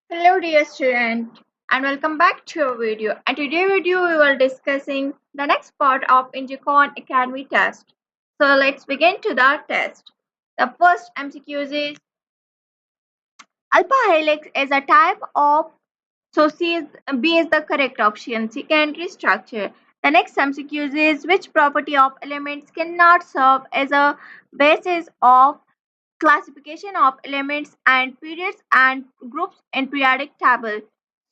Hello dear student and welcome back to our video, and today video we will discussing the next part of ENGEECON Academy test. So let's begin to the test. The first MCQ is alpha helix is a type of, so B is the correct option, secondary structure. The next MCQ is which property of elements cannot serve as a basis of classification of elements and periods and groups in periodic table.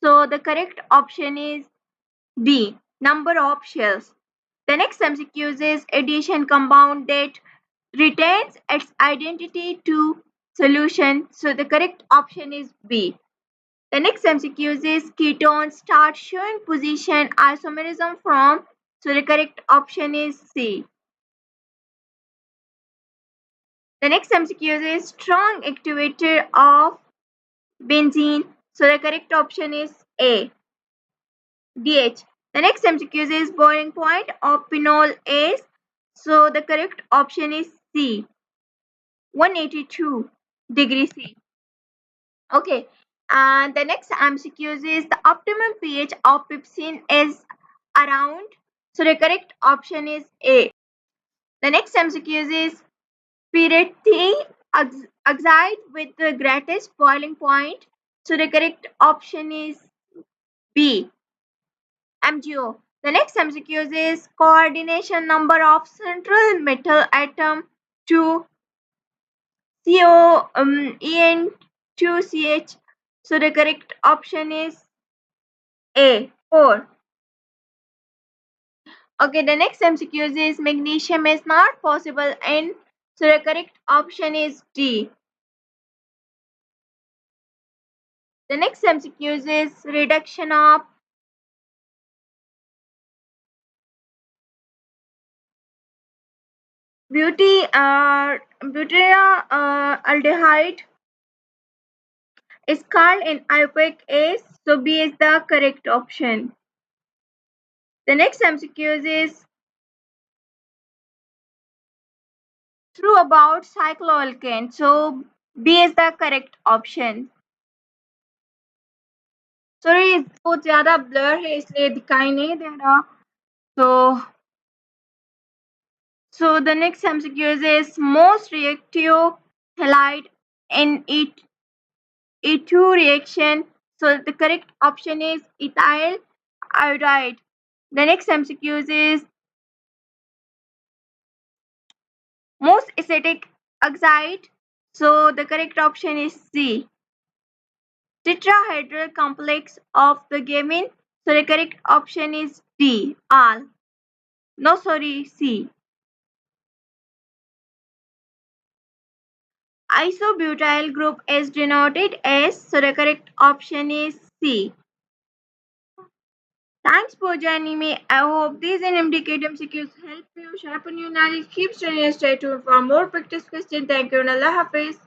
So the correct option is B, number of shells. The next MCQ is addition compound that retains its identity to solution. So the correct option is B. The next MCQ is ketones start showing position isomerism from. So the correct option is C. The next MCQ is strong activator of benzene. So the correct option is A. DH. The next MCQ is boiling point of phenol is. So the correct option is C. 182 degree C. Okay. And the next MCQ is the optimum pH of pepsin is around. So the correct option is A. The next MCQ is pyridine oxide with the greatest boiling point. So the correct option is B. MgO. The next MCQ is coordination number of central metal atom to CO En2CH. So the correct option is A. 4. Okay, the next MCQ is magnesium is not possible in. So the correct option is D. The next MCQ is reduction of butyraldehyde is called in IUPAC as. So B is the correct option. The next MCQ is true about cycloalkane. So B is the correct option. Sorry बहुत ज्यादा blur है इसलिए दिखाई नहीं दे रहा. So the next MCQ is most reactive halide in E2 reaction. So the correct option is ethyl iodide. The next MCQ is most acetic oxide. So the correct option is C. Tetrahedral complex of the given. So the correct option is D. All. No, sorry, C. Isobutyl group is denoted as. So the correct option is C. Thanks for joining me. I hope these MDCAT MCQs help you sharpen your knowledge. Keep studying and stay tuned for more practice questions. Thank you and Allah Hafiz.